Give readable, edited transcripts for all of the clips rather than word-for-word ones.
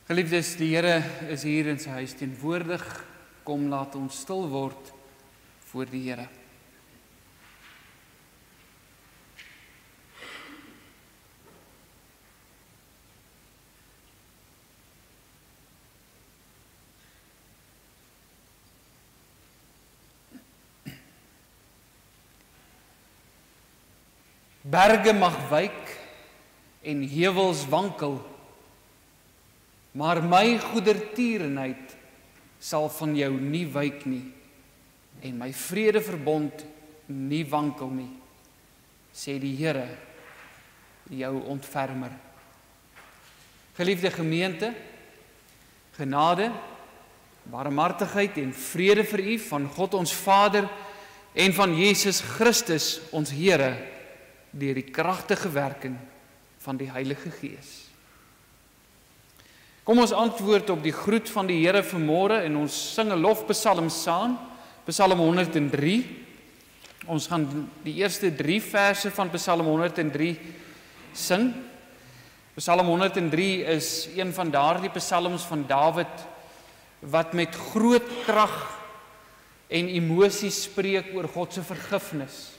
Geliefdes, die Here is hier in sy huis teenwoordig. Kom, laat ons stil word voor die Here. Berge mag wyk en heuwels wankel, maar my goedertierenheid sal van jou nie wyk nie, en my vredeverbond nie wankel nie, sê die Here, jou ontfermer. Geliefde gemeente, genade, barmhartigheid en vrede vir u van God ons Vader en van Jesus Christus ons Here, deur die kragtige werking van die Heilige Gees. Kom ons antwoord op die groet van die Here vanmôre en ons sing 'n lofpsalm saam, Psalm 103. Ons gaan die eerste 3 verse van Psalm 103 sing. Psalm 103 is een van daardie psalms van Dawid wat met groot krag en emosie spreek oor God se vergifnis.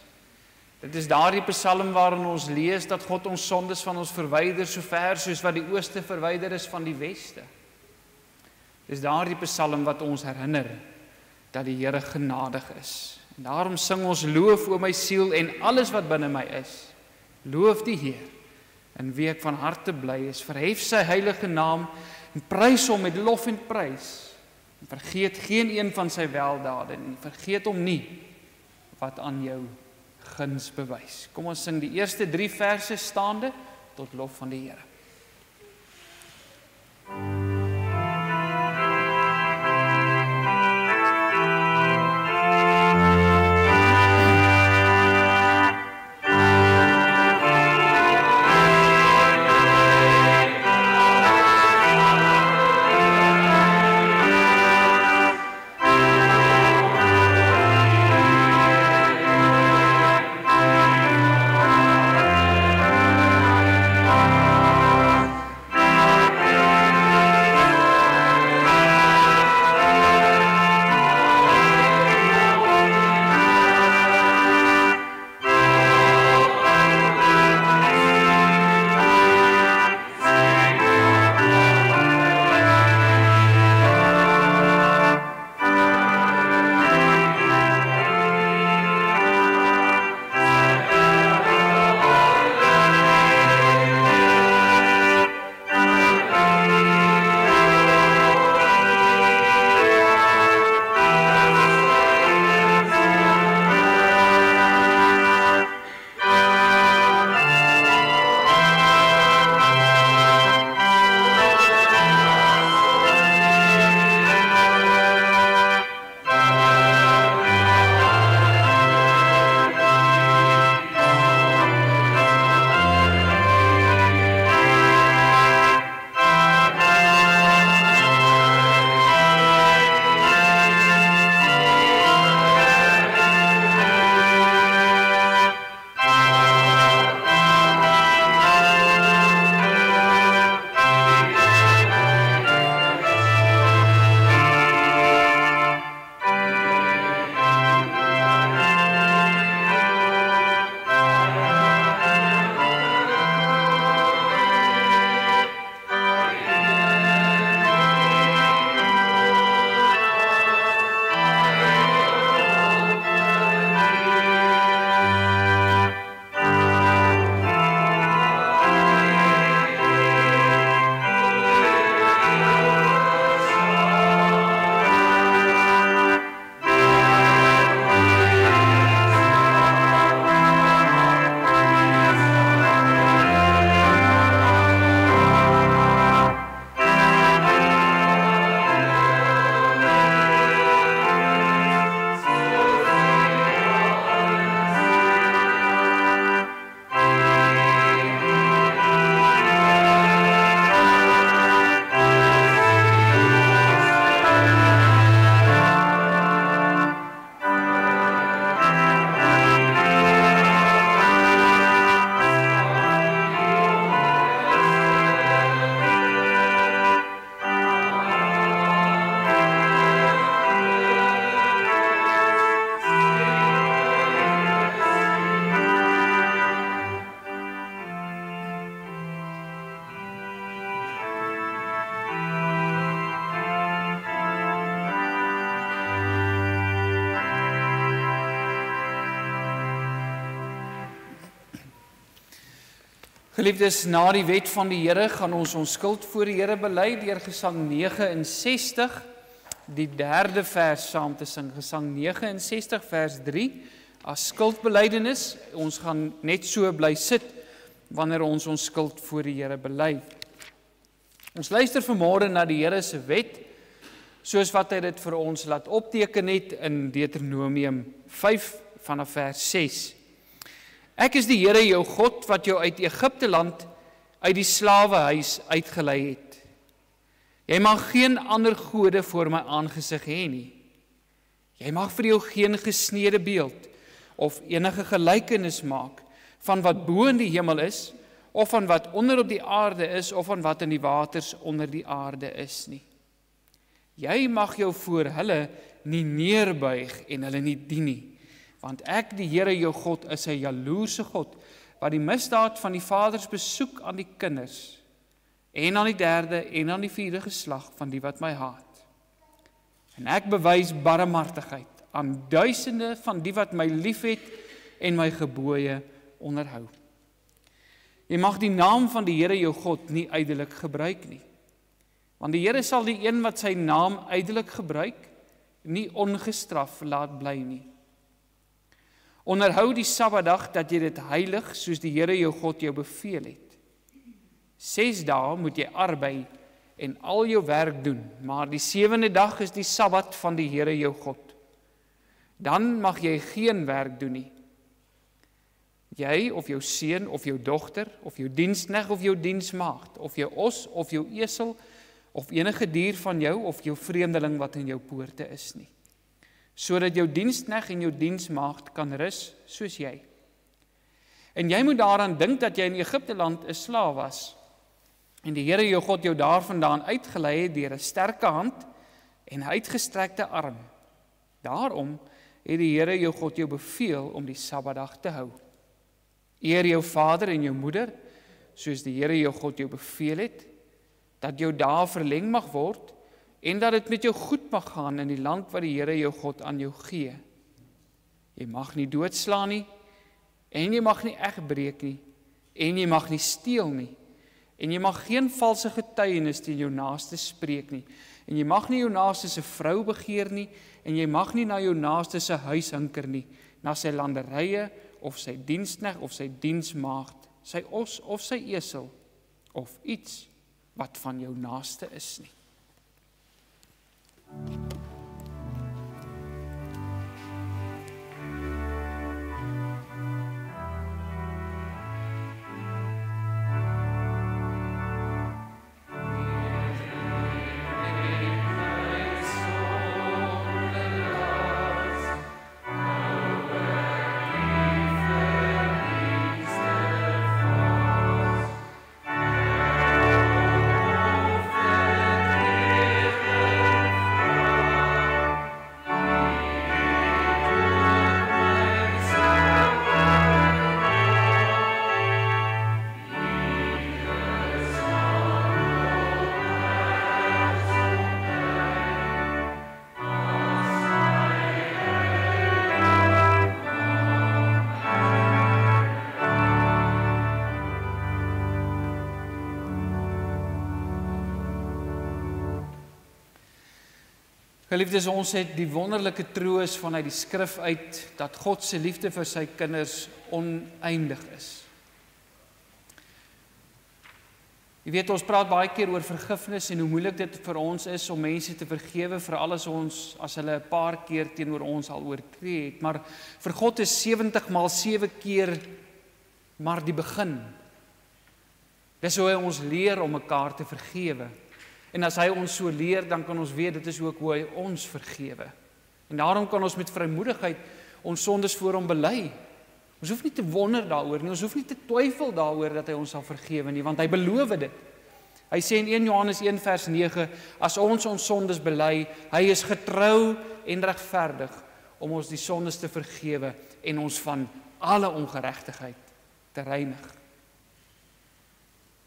Dit is daardie psalm waarin ons lees dat God ons sondes van ons verwyder so ver soos wat die ooste verwyder is van die weste. Dit is daardie psalm wat ons herinner dat die Here genadig is. En daarom sing ons loof o my siel en alles wat binne my is. Loof die Heer, in wie ek van harte bly is. Verhef sy heilige naam en prys hom met lof en prys. En vergeet geen een van sy weldade nie. Vergeet hom nie wat aan jou guns bewys. Kom ons sing die eerste 3 verse staande tot lof van die Here. Geliefdes, na die wet van die Here gaan ons skuld voor die Here bely deur Gesang 69, die 3de vers saam te sing. Gesang 69 vers 3 as skuldbelydenis. Ons gaan net so bly sit wanneer ons skuld voor die Here bely. Ons luister vanmôre na die Here se wet, soos wat hy dit vir ons laat opteken het in Deuteronomium 5 vanaf vers 6. Ek is die Here jou God wat jou uit Egipte land uit die slawehuis uitgelei het. Jy mag geen ander gode voor my aangesig hê nie. Jy mag vir jou geen gesnede beeld of enige gelykenis maak van wat bo in die hemel is, of van wat onder op die aarde is, of van wat in die waters onder die aarde is nie. Jy mag jou voor hulle nie neerbuig en hulle nie dien nie. Want ek, die Here jou God, is 'n jaloerse God, wat die misdaad van die vaders besoek aan die kinders, en aan die 3de en aan die 4de geslag van die wat my haat. En ek bewys barmhartigheid aan duisende van die wat my liefhet en my gebooie onderhou. Jy mag die naam van die Here jou God nie ydelik gebruik nie. Want die Here sal die een wat sy naam ydelik gebruik, nie ongestraf laat bly nie. Onderhou die Sabbatdag dat jy dit heilig, soos die Here jou God jou beveel het. 6 dae moet jy arbei en al jou werk doen, maar die 7de dag is die Sabbat van die Here jou God. Dan mag jy geen werk doen nie. Jy of jou seun of jou dogter, of jou diensknegt of jou diensmaagd, of jou os of jou esel, of enige dier van jou, of jou vreemdeling wat in jou poorte is nie. Sodat jou diensknegt en jou diensmaagd kan rus soos jy. En jy moet daaraan dink dat jy in Egipte land 'n slaaf was, en die Here jou God jou daarvandaan uitgelei het deur 'n sterke hand en 'n uitgestrekte arm. Daarom het die Here jou God jou beveel om die Sabbatdag te hou. Eer jou vader en jou moeder, soos die Here jou God jou beveel het, dat jou dae verleng mag word, en dat dit met jou goed mag gaan in die land wat die Here jou God aan jou gee. Jy mag nie doodslaan nie, en jy mag nie egbreek nie, en jy mag nie steel nie, en jy mag geen valse getuienis teen jou naaste spreek nie, en jy mag nie jou naaste se vrou begeer nie, en jy mag nie na jou naaste se huis hinker nie, na sy landerye, of sy diensknegt, of sy diensmaagd, sy os of sy esel, of iets wat van jou naaste is nie. Geliefdes, ons het die wonderlike troos vanuit die skrif uit, dat God se liefde vir sy kinders oneindig is. Jy weet, ons praat baie keer oor vergifnis en hoe moeilik dit vir ons is om mense te vergewe, veral as hulle 'n paar keer teenoor ons al oortree het. Maar vir God is 70 maal 7 keer maar die begin. Dis hoe hy ons leer om mekaar te vergewe. En as hy ons so leer, dan kan ons weet, dit is ook hoe hy ons vergewe. En daarom kan ons met vrymoedigheid ons sondes voor hom bely. Ons hoef nie te wonder daaroor nie, ons hoef nie te twyfel daaroor dat hy ons sal vergewe nie, want hy beloof dit. Hy sê in 1 Johannes 1 vers 9, as ons sondes bely, hy is getrou en regverdig om ons die sondes te vergewe en ons van alle ongeregtigheid te reinig.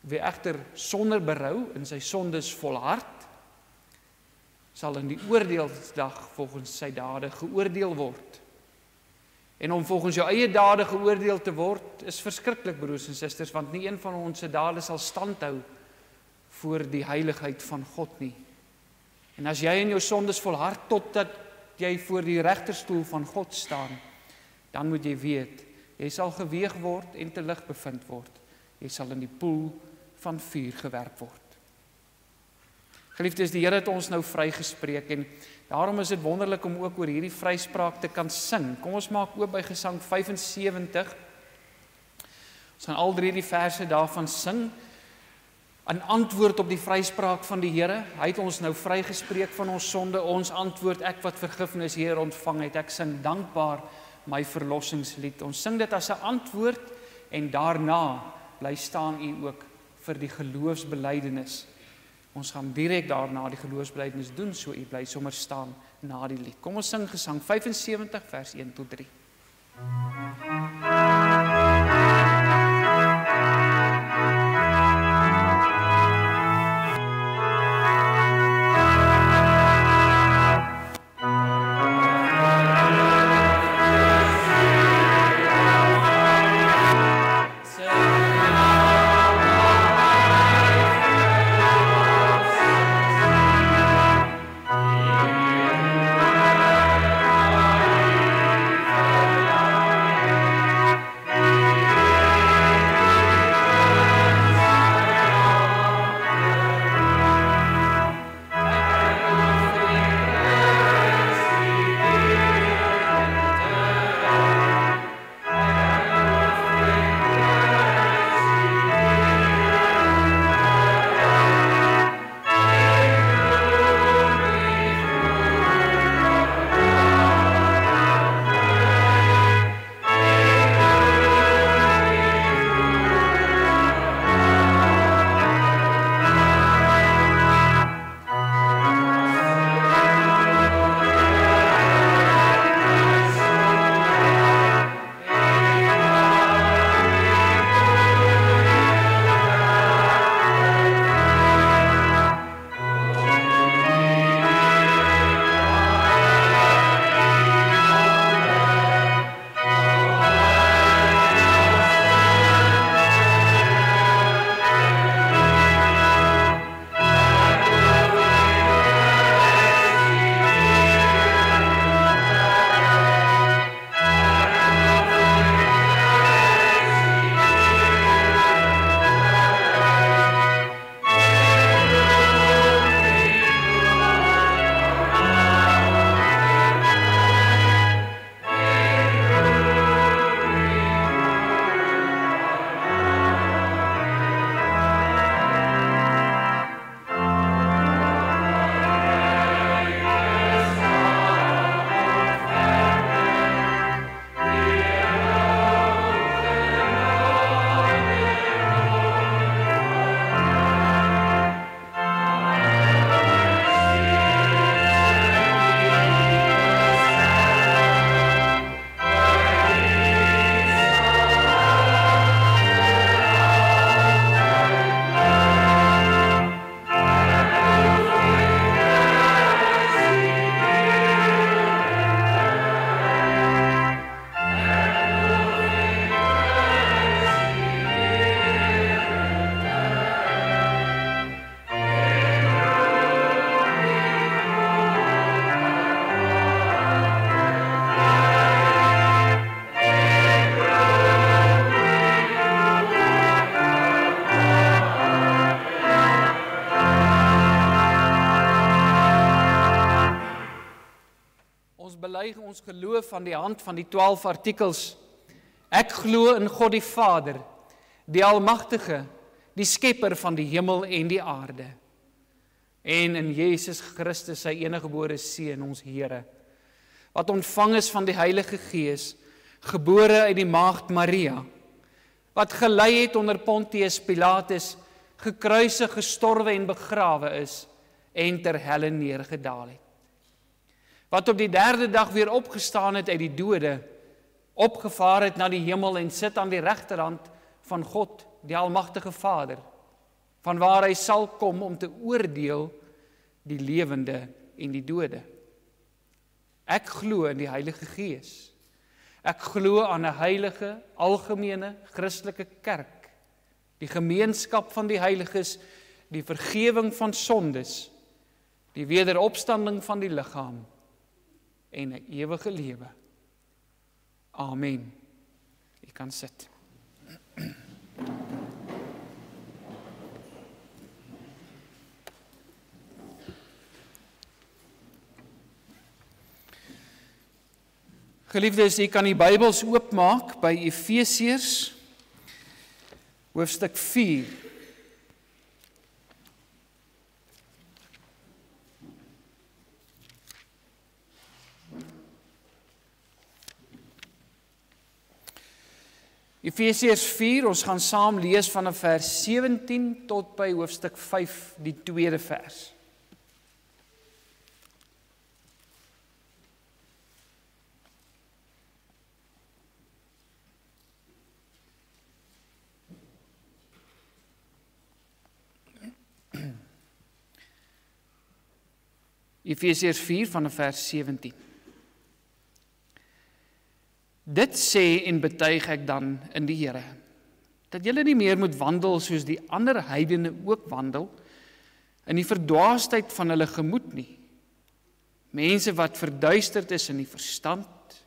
Wie egter sonder berou in sy sondes volhard, sal in die oordeelsdag volgens sy dade geoordeel word. En om volgens jou eie dade geoordeel te word, is verskriklik, broers en susters, want nie een van ons se dade sal standhou voor die heiligheid van God nie. En as jy in jou sondes volhard totdat jy voor die regterstoel van God staan, dan moet jy weet, jy sal geweeg word en te lig bevind word. Jy sal in die poel van vuur gewerp word. Geliefdes, die Here het ons nou vrygespreek en daarom is dit wonderlik om ook oor hierdie vryspraak te kan sing. Kom ons maak oop by Gesang 75. Ons gaan al 3 die verse daarvan sing. 'n Antwoord op die vryspraak van die Here. Hy het ons nou vrygespreek van ons sonde. Ons antwoord, ek wat vergifnis hier ontvang het. Ek sing dankbaar my verlossingslied. Ons sing dit as 'n antwoord en daarna bly staan u ook vir die geloofsbelydenis. Ons gaan direk daarna die geloofsbelydenis doen, so u bly sommer staan na die lied. Kom ons sing Gesang 75 vers 1 tot 3. bely ons geloof aan die hand van die 12 artikels. Ek glo in God die Vader, die Almagtige, die Skepper van die hemel en die aarde. En in Jesus Christus, sy eniggebore Seun, ons Here, wat ontvang is van die Heilige Gees, gebore uit die maagd Maria, wat gelei het onder Pontius Pilatus, gekruisig, gestorwe en begrawe is, en ter helle neergedaal het. Wat op die 3de dag weer opgestaan het uit die dode, opgevaar het na die hemel en sit aan die regterhand van God, die Almagtige Vader, vanwaar hy sal kom om te oordeel die lewende en die dode. Ek glo in die Heilige Gees. Ek glo aan 'n heilige, algemene, Christelike kerk, die gemeenskap van die heiliges, die vergewing van sondes, die wederopstanding van die liggaam en 'n ewige lewe. Amen. U kan sit. Geliefdes, u kan die Bybels oopmaak by Efesiërs hoofstuk 4. Efesiërs 4, ons gaan saam lees vanaf vers 17 tot by hoofstuk 5, die tweede vers. Efesiërs 4 vanaf vers 17. Dit sê en betuig ek dan in die Here, dat julle nie meer moet wandel soos die ander heidene ook wandel, in die verdwaasheid van hulle gemoed nie. Mense wat verduisterd is in die verstand,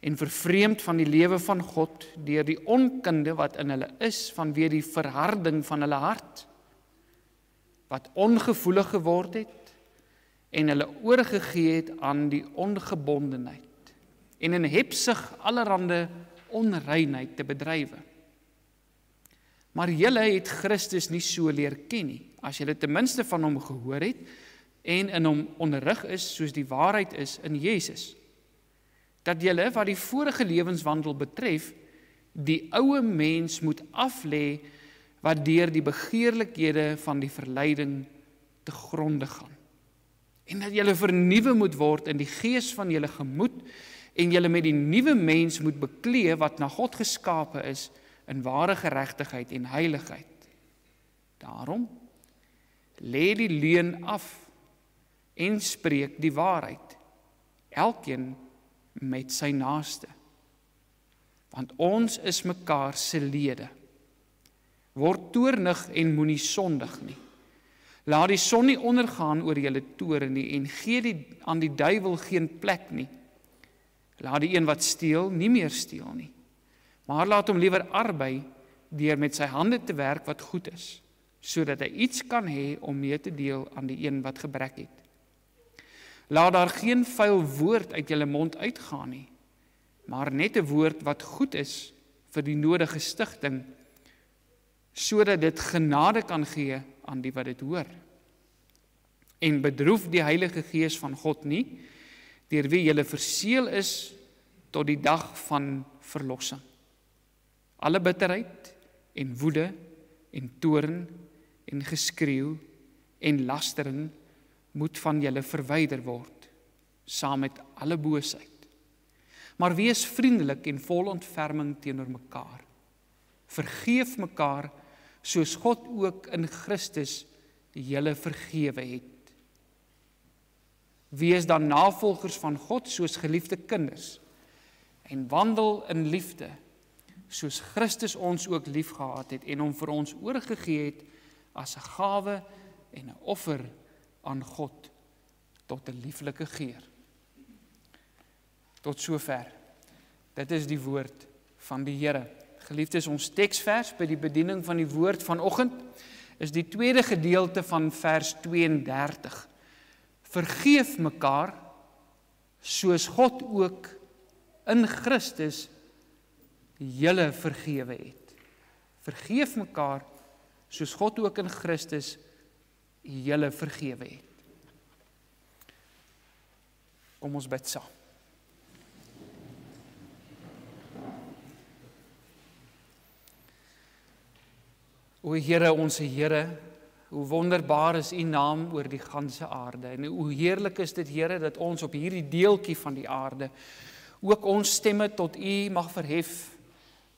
en vervreemd van die lewe van God, deur die onkunde wat in hulle is, vanweë die verharding van hulle hart, wat ongevoelig geword het, en hulle oorgegee het aan die ongebondenheid, en in hebsug allerhande onreinheid te bedrywe. Maar julle het Christus nie so leer ken nie, as julle ten minste van hom gehoor het, en in hom onderrig is, soos die waarheid is in Jesus, dat julle, wat die vorige lewenswandel betref, die ouë mens moet aflê, wat deur die begeerlikhede van die verleiding te gronde gaan. En dat julle vernuwe moet word in die gees van julle gemoed, en julle met die nuwe mens moet beklee wat na God geskape is, in ware geregtigheid en heiligheid. Daarom, lê die leuen af, en spreek die waarheid, elkeen met sy naaste. Want ons is mekaar se lede. Word toornig en moenie sondig nie. Laat die son nie ondergaan oor julle toorn nie, en gee aan die duiwel geen plek nie. Laat die een wat steel nie meer steel nie, maar laat hom liewer arbei, deur met sy hande te werk wat goed is, sodat hy iets kan hê om mee te deel aan die een wat gebrek het. Laat daar geen vuil woord uit julle mond uitgaan nie, maar net 'n woord wat goed is vir die nodige stigting, sodat dit genade kan gee aan die wat dit hoor. En bedroef die Heilige Gees van God nie, deur wie julle verseël is tot die dag van verlossing. Alle bitterheid en woede en toorn en geskreeu en lastering moet van julle verwyder word, saam met alle boosheid. Maar wees vriendelik en vol ontferming teenoor mekaar. Vergeef mekaar, soos God ook in Christus julle vergewe het. Wees dan navolgers van God soos geliefde kinders, en wandel in liefde, soos Christus ons ook liefgehad het, en hom vir ons oorgegee het, as 'n gawe en 'n offer aan God, tot 'n lieflike geur. Tot sover. Dit is die woord van die Here. Geliefdes, ons teksvers by die bediening van die woord vanoggend is die tweede gedeelte van vers 32. Vergeef mekaar, soos God ook in Christus julle vergewe het. Vergeef mekaar, soos God ook in Christus julle vergewe het. Kom ons bid saam. O Here, ons Here, hoe wonderbaar is U naam oor die ganse aarde, en hoe heerlik is dit, Here, dat ons op hierdie deeltjie van die aarde ook ons stemme tot U mag verhef,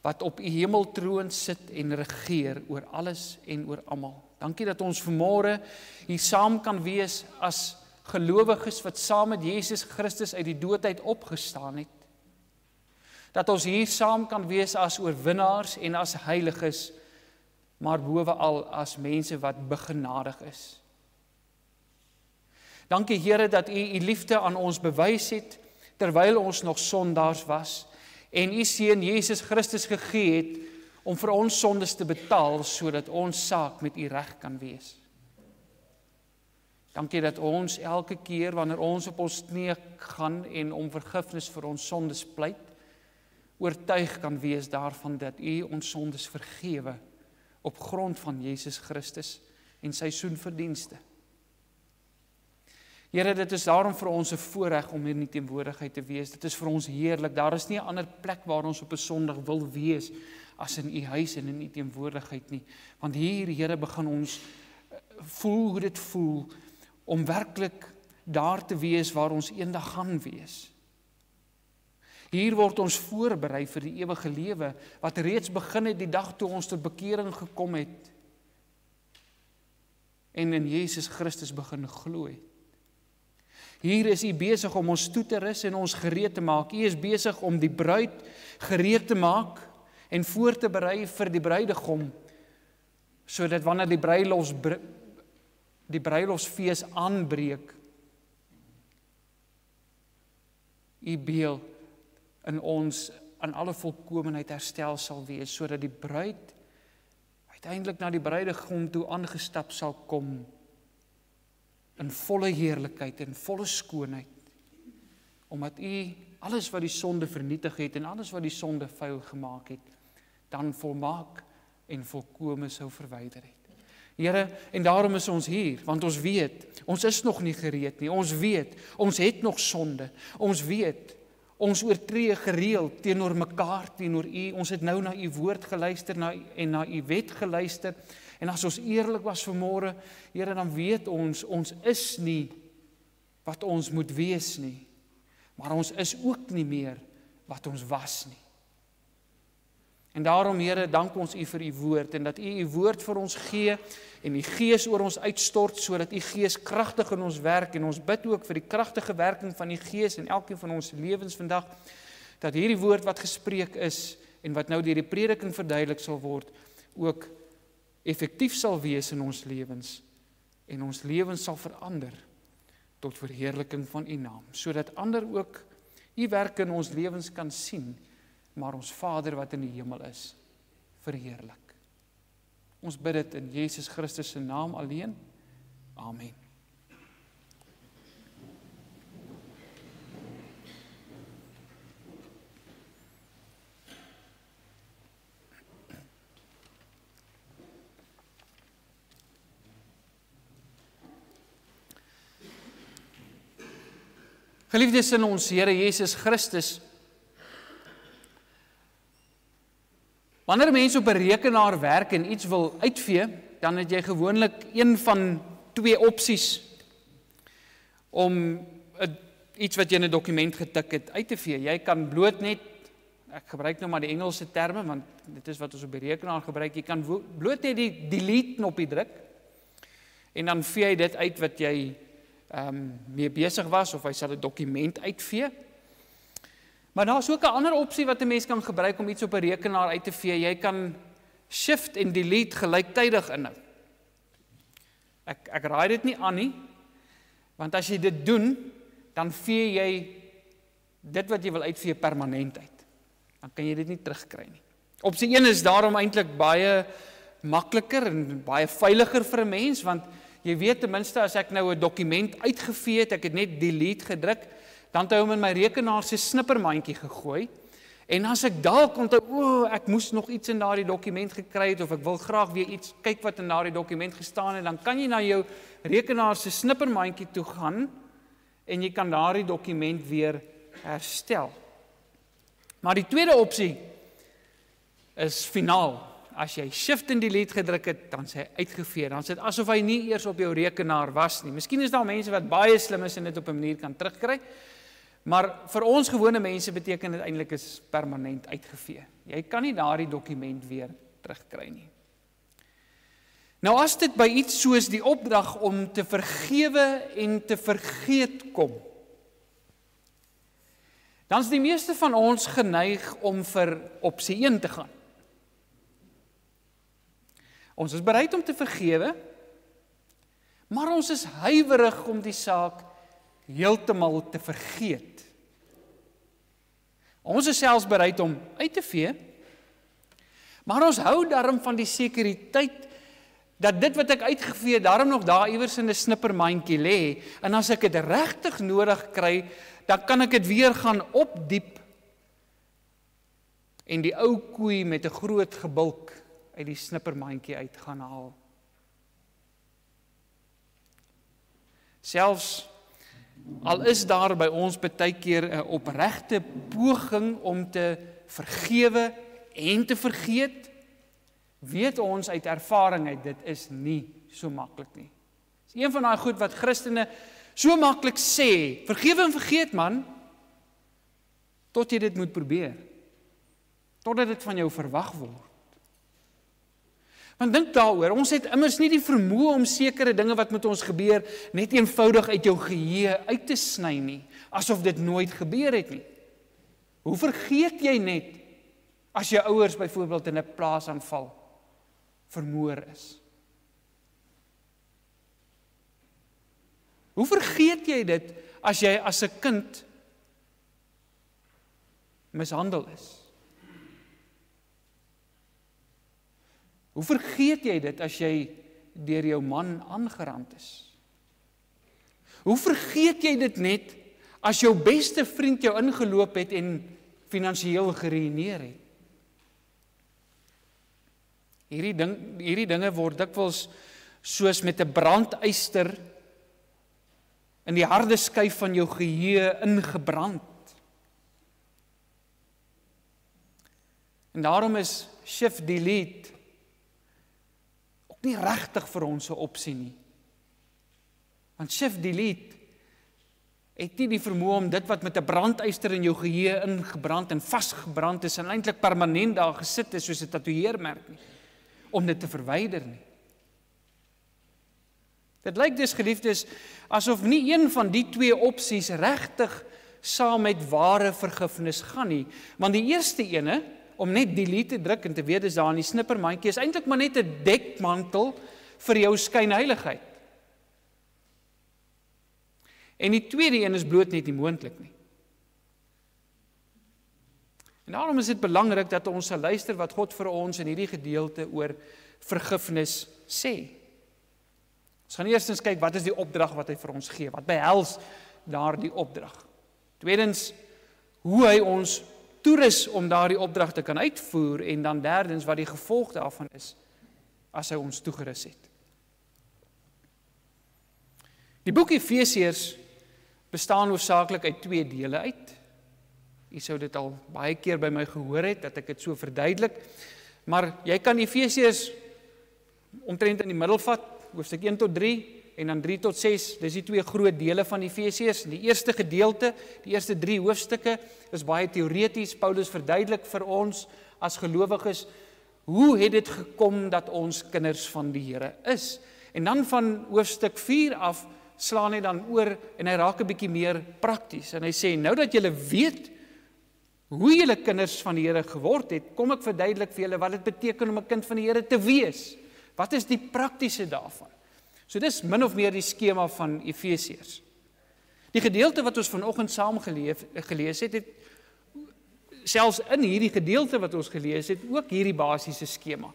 wat op U hemeltroon sit en regeer oor alles en oor almal. Dankie dat ons vanmôre hier saam kan wees as gelowiges wat saam met Jesus Christus uit die dood uit opgestaan het. dat ons hier saam kan wees as oorwinnaars en as heiliges, maar bovenal as mense wat begenadig is. Dankie Here dat U liefde aan ons bewys het, terwyl ons nog sondaars was, en U Seun Jesus Christus gegee het, om vir ons sondes te betaal, sodat ons saak met U reg kan wees. Dankie dat ons elke keer, wanneer ons op ons knieë gaan en om vergifnis vir ons sondes pleit, oortuig kan wees daarvan dat U ons sondes vergewe, op grond van Jesus Christus en sy soenverdienste. Here, dit is daarom vir ons 'n voorreg om in U teenwoordigheid te wees. Dit is vir ons heerlik. Daar is nie 'n ander plek waar ons op 'n Sondag wil wees as in U huis en in U teenwoordigheid nie. Want hier, Here, begin ons voel hoe dit voel om werklik daar te wees waar ons eendag gaan wees. Hier word ons voorberei vir die ewige lewe wat reeds begin het die dag toe ons tot bekering gekom het en in Jesus Christus begin glo het. Hier is U besig om ons toe te rus en ons gereed te maak. U is besig om die bruid gereed te maak en voor te berei vir die bruidegom, sodat wanneer die bruilofsfees aanbreek, U beeld in ons aan alle volkomenheid herstel sal wees, sodat die bruid uiteindelik na die bruidegom toe aangestap sal kom, in volle heerlikheid en volle skoonheid, omdat U alles wat die sonde vernietig het en alles wat die sonde vuil gemaak het, dan volmaak en volkome sou verwyder het. Here, en daarom is ons hier, want ons weet, ons is nog nie gereed nie, ons weet, ons het nog sonde, ons weet, ons oortree gereeld teenoor mekaar, teenoor U, ons het nou na U woord geluister en na U wet geluister, en as ons eerlik was vanmôre, Here, dan weet ons is nie wat ons moet wees nie, maar ons is ook nie meer wat ons was nie. En daarom, Here, dank ons U vir U woord, en dat U woord vir ons gee, en die Gees oor ons uitstort, sodat U Gees kragtig in ons werk, en ons bid ook vir die kragtige werking van die Gees in elkeen van ons lewens vandag, dat hierdie woord wat gespreek is, en wat nou deur die prediking verduidelik sal word, ook effektief sal wees in ons lewens, en ons lewens sal verander, tot verheerliking van U naam, sodat ander ook U werk in ons lewens kan sien, maar ons Vader wat in die hemel is, verheerlik. Ons bid dit in Jesus Christus se naam alleen. Amen. Geliefdes in ons Here Jesus Christus, wanneer 'n mens op 'n rekenaar werk en iets wil uitvee, dan het jy gewoonlik een van twee opsies om iets wat jy in 'n dokument getik het uit te vee. Jy kan bloot net, ek gebruik nou maar die Engelse terme, want dit is wat ons op die rekenaar gebruik, jy kan bloot net die delete knoppie druk, en dan vee jy dit uit wat jy mee besig was, of hy sal 'n dokument uitvee. Maar daar is ook 'n ander opsie wat 'n mens kan gebruik om iets op 'n rekenaar uit te vee. Jy kan shift en delete gelyktydig inhou. Ek raai dit nie aan nie, want as jy dit doen, dan vee jy dit wat jy wil uitvee permanent uit. Dan kan jy dit nie terugkry nie. Opsie 1 is daarom eintlik baie makliker en baie veiliger vir 'n mens, want jy weet ten minste as ek nou 'n dokument uitgevee het, ek het net delete gedruk, dan het hy hom in my rekenaar se snippermandjie gegooi, en as ek dalk onthou, ek moes nog iets in daardie dokument gekry het, of ek wil graag weer iets kyk wat in daardie dokument gestaan het, dan kan jy na jou rekenaar se snippermandjie toe gaan, en jy kan daardie dokument weer herstel. Maar die tweede opsie is finaal. As jy shift en delete gedruk het, dan is hy uitgevee, dan is dit asof hy nie eers op jou rekenaar was nie. Miskien is daar mense wat baie slim is en dit op 'n manier kan terugkry, maar vir ons gewone mense beteken dit eintlik is permanent uitgevee. Jy kan nie daardie dokument weer terugkry nie. Nou as dit by iets soos die opdrag om te vergewe en te vergeet kom, dan is die meeste van ons geneig om vir opsie 1 te gaan. Ons is bereid om te vergewe, maar ons is huiwerig om die saak heeltemal te vergeet. Ons is selfs bereid om uit te vee, maar ons hou daarom van die sekuriteit dat dit wat ek uitgevee daarom nog daar iewers in 'n snippermandjie lê, en as ek dit regtig nodig kry, dan kan ek dit weer gaan opdiep en die ou koei met 'n groot gebulk uit die snippermandjie uit gaan haal. Selfs al is daar by ons baie keer 'n opregte poging om te vergewe en te vergeet, weet ons uit ervaring uit, dit is nie so maklik nie. Dit is een van daai goed wat Christene so maklik sê, vergewe en vergeet man, tot jy dit moet probeer, totdat dit van jou verwag word. Want dink daaroor, ons het immers nie die vermoë om sekere dinge wat met ons gebeur, net eenvoudig uit jou geheue uit te sny nie, asof dit nooit gebeur het nie. Hoe vergeet jy net, as jou ouers byvoorbeeld in 'n plaasaanval vermoor is? Hoe vergeet jy dit, as jy as 'n kind mishandel is? Hoe vergeet jy dit as jy deur jou man aangerand is? Hoe vergeet jy dit net as jou beste vriend jou ingeloop het en finansiëel geruïneer het? Hierdie dinge word dikwels soos met 'n brandyster in die harde skyf van jou geheue ingebrand. En daarom is shift delete nie regtig vir ons 'n opsie nie. Want shift delete het nie die vermoë om dit wat met 'n brandyster in jou geheue ingebrand en vasgebrand is en eintlik permanent daar gesit is soos 'n tatoeëermerk nie, om dit te verwyder nie. Dit lyk dus, geliefdes, asof nie een van die twee opsies regtig saam met ware vergifnis gaan nie, want die eerste ene, om net delete te druk en te weet is daar in die snippermandjie, is eintlik maar net 'n dekmantel vir jou skynheiligheid. En die tweede een is bloot net nie moontlik nie. En daarom is dit belangrik dat ons sal luister wat God vir ons in hierdie gedeelte oor vergifnis sê. Ons gaan eerstens kyk wat is die opdrag wat hy vir ons gee, wat behels daardie opdrag. Tweedens, hoe hy ons toerus om daardie opdrag te kan uitvoer, en dan derdens wat die gevolg daarvan is as hy ons toegerus het. Die boek Efesiërs bestaan hoofsaaklik uit 2 dele uit. U sou dit al baie keer by my gehoor het dat ek dit so verduidelik, maar jy kan Efesiërs omtrent in die middel vat, hoofstuk 1 tot 3 en dan 3 tot 6, dis die 2 groot dele van Efesiërs. Die eerste gedeelte, die eerste 3 hoofstukke, is baie teoreties. Paulus verduidelik vir ons as gelowiges, hoe het dit gekom dat ons kinders van die Here is? En dan van hoofstuk 4 af, slaan hy dan oor en hy raak 'n bietjie meer prakties. En hy sê, nou dat julle weet hoe julle kinders van die Here geword het, kom ek verduidelik vir julle wat dit beteken om 'n kind van die Here te wees. Wat is die praktiese daarvan? So dis min of meer die skema van Efesiërs. Die gedeelte wat ons vanoggend saam gelees het, selfs in hierdie gedeelte wat ons gelees het, ook hierdie basiese skema.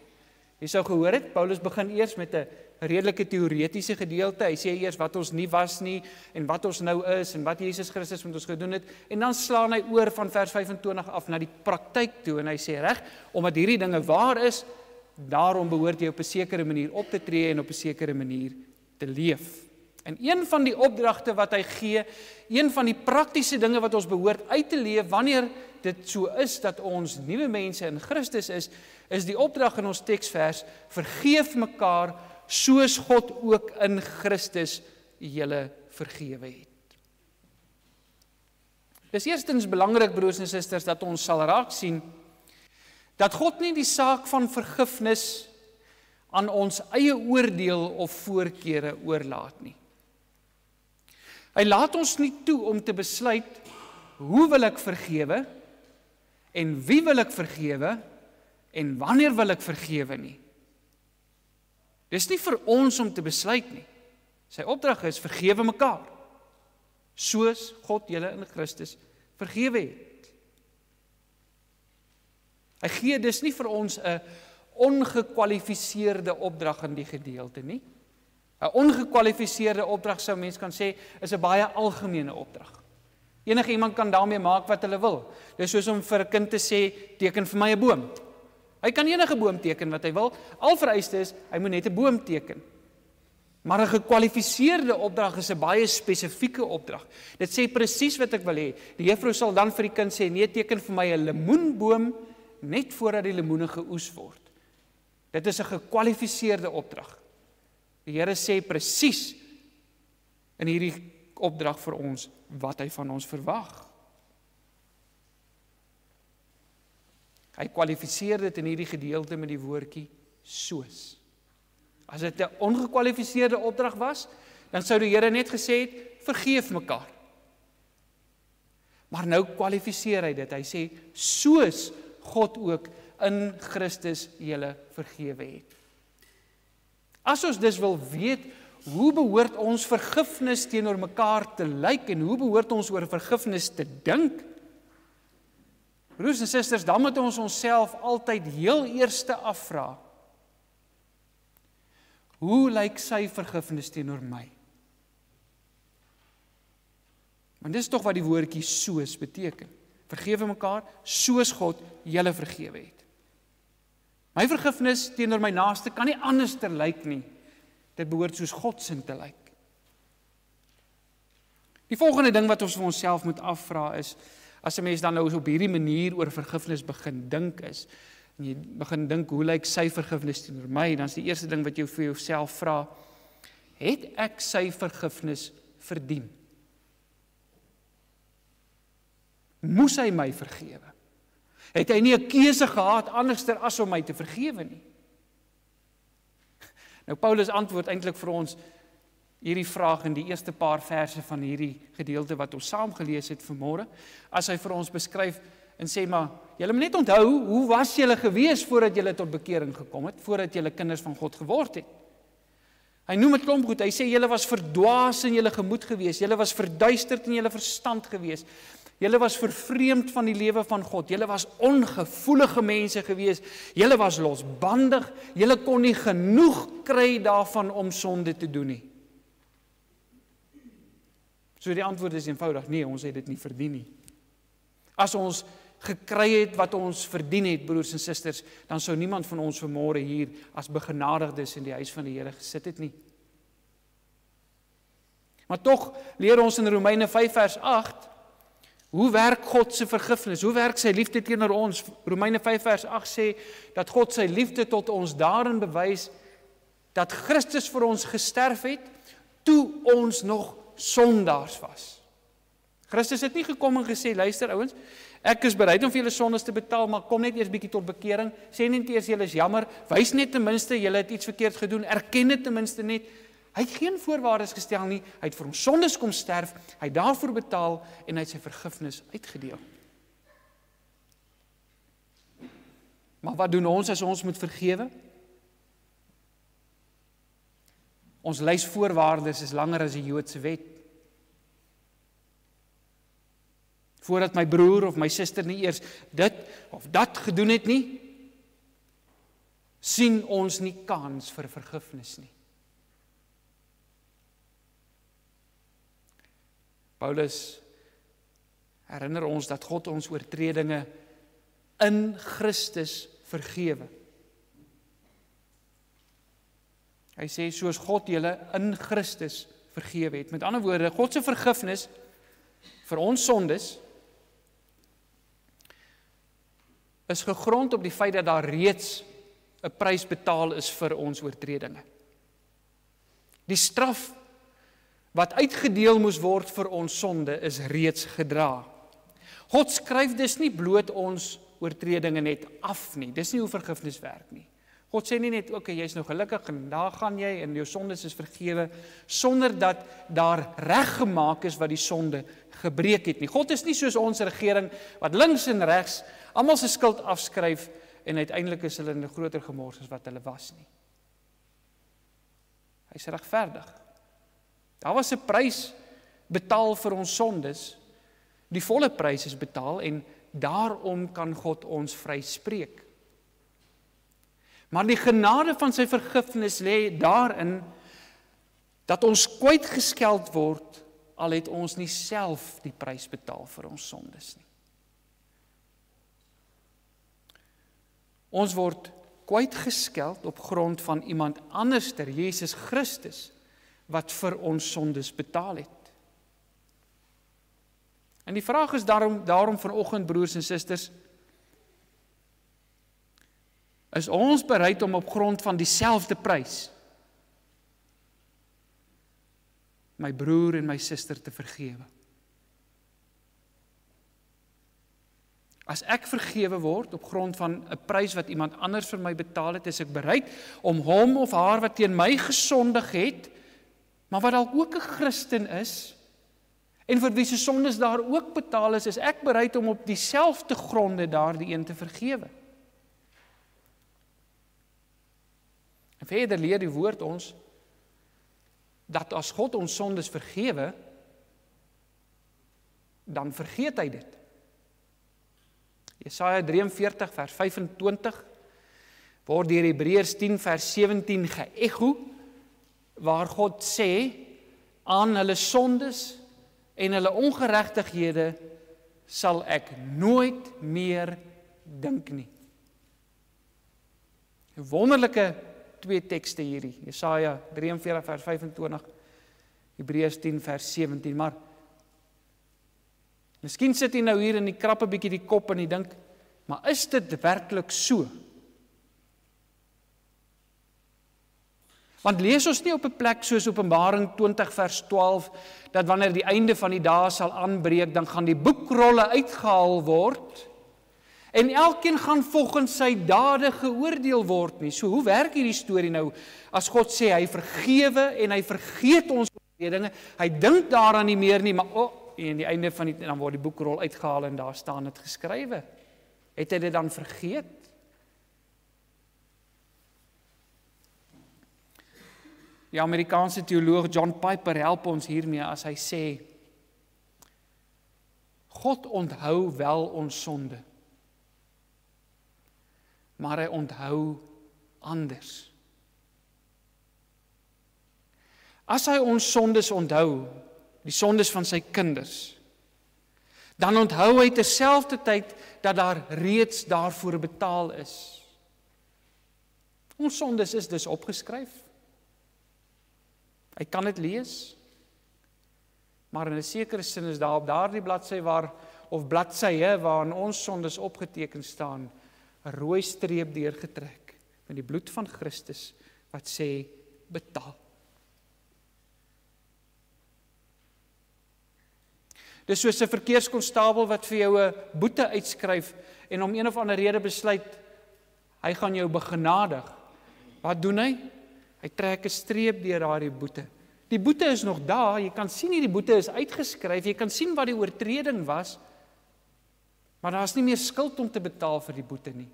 Jy sou gehoor het, Paulus begin eers met 'n redelike teoretiese gedeelte. Hy sê eers wat ons nie was nie, en wat ons nou is, en wat Jesus Christus met ons gedoen het, en dan slaan hy oor van vers 25 af na die praktyk toe, en hy sê reg, omdat hierdie dinge waar is, daarom behoort jy op 'n sekere manier op te tree en op 'n sekere manier te leef. En een van die opdragte wat hy gee, een van die praktiese dinge wat ons behoort uit te leef wanneer dit so is dat ons nuwe mense in Christus is die opdrag in ons teksvers, vergeef mekaar soos God ook in Christus julle vergewe het. Dis eerstens belangrik, broers en susters, dat ons sal raak sien dat God nie die saak van vergifnis aan ons eie oordeel of voorkeure oorlaat nie. Hy laat ons nie toe om te besluit hoe wil ek vergewe, en wie wil ek vergewe, en wanneer wil ek vergewe nie. Dis nie vir ons om te besluit nie. Sy opdrag is, vergewe mekaar, soos God julle in Christus vergewe het. Hy gee dis nie vir ons 'n ongekwalifiseerde opdrag in die gedeelte nie. 'n Ongekwalifiseerde opdrag sou mens kan sê, is 'n baie algemene opdrag. Enige iemand kan daarmee maak wat hulle wil. Dis soos om vir 'n kind te sê, teken vir my 'n boom. Hy kan enige boom teken wat hy wil. Al vereiste is, hy moet net 'n boom teken. Maar 'n gekwalifiseerde opdrag is 'n baie spesifieke opdrag. Dit sê presies wat ek wil hê. Die juffrou sal dan vir die kind sê, nee, teken vir my 'n lemoenboom net voordat die lemoene geoes word. Dit is 'n gekwalifiseerde opdrag. Die Here sê presies in hierdie opdrag vir ons wat hy van ons verwag. Hy kwalifiseer dit in hierdie gedeelte met die woordjie soos. As dit 'n ongekwalifiseerde opdrag was, dan sou die Here net gesê het, vergeef mekaar. Maar nou kwalifiseer hy dit. Hy sê, soos God ook in Christus julle vergewe het. As ons dus wil weet, hoe behoort ons vergifnis teenoor mekaar te lyk en hoe behoort ons oor vergifnis te dink? Broers en susters, dan moet ons onsself altyd heel eerste afvra, hoe lyk sy vergifnis teenoor my? Want dis tog wat die woordjie soos beteken. Vergewe mekaar, soos God julle vergewe het. My vergifnis teenoor my naaste kan nie anders te lyk nie. Dit behoort soos God se te lyk. Die volgende ding wat ons vir onsself moet afvra is, as 'n mens dan nou op hierdie manier oor vergifnis begin dink is, en jy begin dink, hoe lyk sy vergifnis teenoor my, dan is die eerste ding wat jy vir jouself vra, het ek sy vergifnis verdien? Moes hy my vergewe? Het hy nie 'n keuse gehad anderster as om my te vergewe nie? Nou Paulus antwoord eintlik vir ons hierdie vraag in die eerste paar verse van hierdie gedeelte wat ons saam gelees het vanmôre, as hy vir ons beskryf en sê, maar julle moet net onthou, hoe was julle gewees voordat julle tot bekering gekom het, voordat julle kinders van God geword het? Hy noem 'n klomp goed, hy sê julle was verdwaas in julle gemoed gewees, julle was verduisterd in julle verstand gewees, julle was vervreemd van die lewe van God, julle was ongevoelige mense gewees, julle was losbandig, julle kon nie genoeg kry daarvan om sonde te doen nie. So die antwoord is eenvoudig, nee, ons het dit nie verdien nie. As ons gekry het wat ons verdien het, broers en susters, dan sou niemand van ons vanmôre hier as begenadigdes in die huis van die Here gesit het nie. Maar tog leer ons in Romeine 5 vers 8, hoe werk God se vergifnis? Hoe werk sy liefde teenoor ons? Romeine 5 vers 8 sê dat God sy liefde tot ons daarin bewys dat Christus vir ons gesterf het toe ons nog sondaars was. Christus het nie gekom en gesê, luister ouens, ek is bereid om vir julle sondes te betaal, maar kom net eers bietjie tot bekering, sê net eers julle is jammer, wys net ten minste julle het iets verkeerd gedoen, erken dit ten minste net. Hy het geen voorwaardes gestel nie, hy het vir ons sondes kom sterf, hy het daarvoor betaal en hy het sy vergifnis uitgedeel. Maar wat doen ons as ons moet vergewe? Ons lys voorwaardes is langer as die Joodse wet. Voordat my broer of my suster nie eers dit of dat gedoen het nie, sien ons nie kans vir vergifnis nie. Paulus herinner ons dat God ons oortredinge in Christus vergewe. Hy sê, soos God julle in Christus vergewe het. Met ander woorde, God se vergifnis vir ons sondes is gegrond op die feit dat daar reeds 'n prys betaal is vir ons oortredinge. Die straf wat uitgedeel moes word vir ons sonde is reeds gedra. God skryf dus nie bloot ons oortredinge net af nie. Dis nie hoe vergifnis werk nie. God sê nie net, okay, jy is nou gelukkig en daar gaan jy en jou sondes is vergewe, sonder dat daar reggemaak is wat die sonde gebreek het nie. God is nie soos ons regering, wat links en regs almal se skuld afskryf en uiteindelik is hulle in 'n groter gemors as wat hulle was nie. Hy is regverdig. Daar was 'n prys betaal vir ons sondes, die volle prys is betaal en daarom kan God ons vryspreek. Maar die genade van sy vergifnis lê daarin dat ons kwytgeskeld word al het ons nie self die prys betaal vir ons sondes nie. Ons word kwytgeskeld op grond van iemand anderster, Jesus Christus, wat vir ons sondes betaal het. En die vraag is daarom vanoggend, broers en susters, is ons bereid om op grond van dieselfde prys my broer en my suster te vergewe? As ek vergewe word op grond van 'n prys wat iemand anders vir my betaal het, is ek bereid om hom of haar wat teen my gesondig het, maar wat dalk ook 'n Christen is, en vir wie se sondes daar ook betaal is ek bereid om op dieselfde gronde daardie een te vergewe. En verder leer die woord ons, dat as God ons sondes vergewe, dan vergeet hy dit. Jesaja 43 vers 25 word deur Hebreërs 10 vers 17 geëcho, waar God sê, aan hulle sondes en hulle ongeregtighede sal ek nooit meer dink nie. 'n wonderlike twee tekste hierdie, Jesaja 43 vers 25, Hebreërs 10 vers 17, maar miskien sit jy nou hier en jy krap 'n bietjie die kop en jy dink, maar is dit werklik so? Want lees ons nie op 'n plek soos Openbaring 20 vers 12, dat wanneer die einde van die dae sal aanbreek, dan gaan die boekrolle uitgehaal word, en elkeen gaan volgens sy dade geoordeel word nie. So hoe werk hierdie storie nou, as God sê, hy vergewe en hy vergeet ons oortredinge, hy dink daaraan nie meer nie, maar en die einde van dan word die boekrol uitgehaal en daar staan dit geskrywe. Het hy dit dan vergeet? Die Amerikaanse teoloog John Piper help ons hiermee as hy sê, God onthou wel ons sonde, maar hy onthou anders. As hy ons sondes onthou, die sondes van sy kinders, dan onthou hy terselfdertyd dat daar reeds daarvoor betaal is. Ons sondes is dus opgeskryf. Hy kan dit lees, maar in 'n sekere sin is daar op daardie bladsy of bladsye waarin ons sondes opgeteken staan, 'n rooi streep deurgetrek met die bloed van Christus wat sê betaal. Dis soos 'n verkeerskonstabel wat vir jou 'n boete uitskryf en om een of ander rede besluit hy gaan jou begenadig. Wat doen hy? Hy trek 'n streep deur daardie boete. Die boete is nog daar, jy kan sien hierdie boete is uitgeskryf, jy kan sien wat die oortreding was, maar daar is nie meer skuld om te betaal vir die boete nie.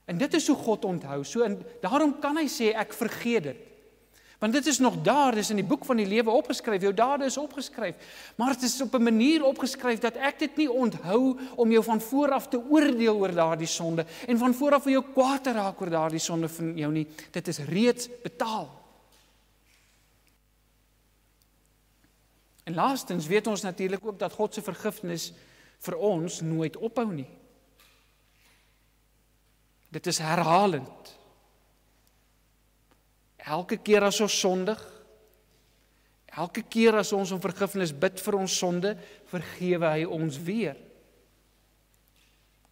En dit is hoe God onthou, en daarom kan hy sê, ek vergeet dit. Want dit is nog daar, dit is in die boek van die lewe opgeskryf, jou dade is opgeskryf, maar het is op 'n manier opgeskryf, dat ek dit nie onthou, om jou van vooraf te oordeel oor daardie sonde, en van vooraf vir jou kwaad te raak oor daardie sonde van jou nie, dit is reeds betaal. En laastens weet ons natuurlik ook, dat God se vergifnis vir ons nooit ophou nie. Dit is herhalend. Elke keer as ons sondig, elke keer as ons om vergifnis bid vir ons sonde, vergewe hy ons weer.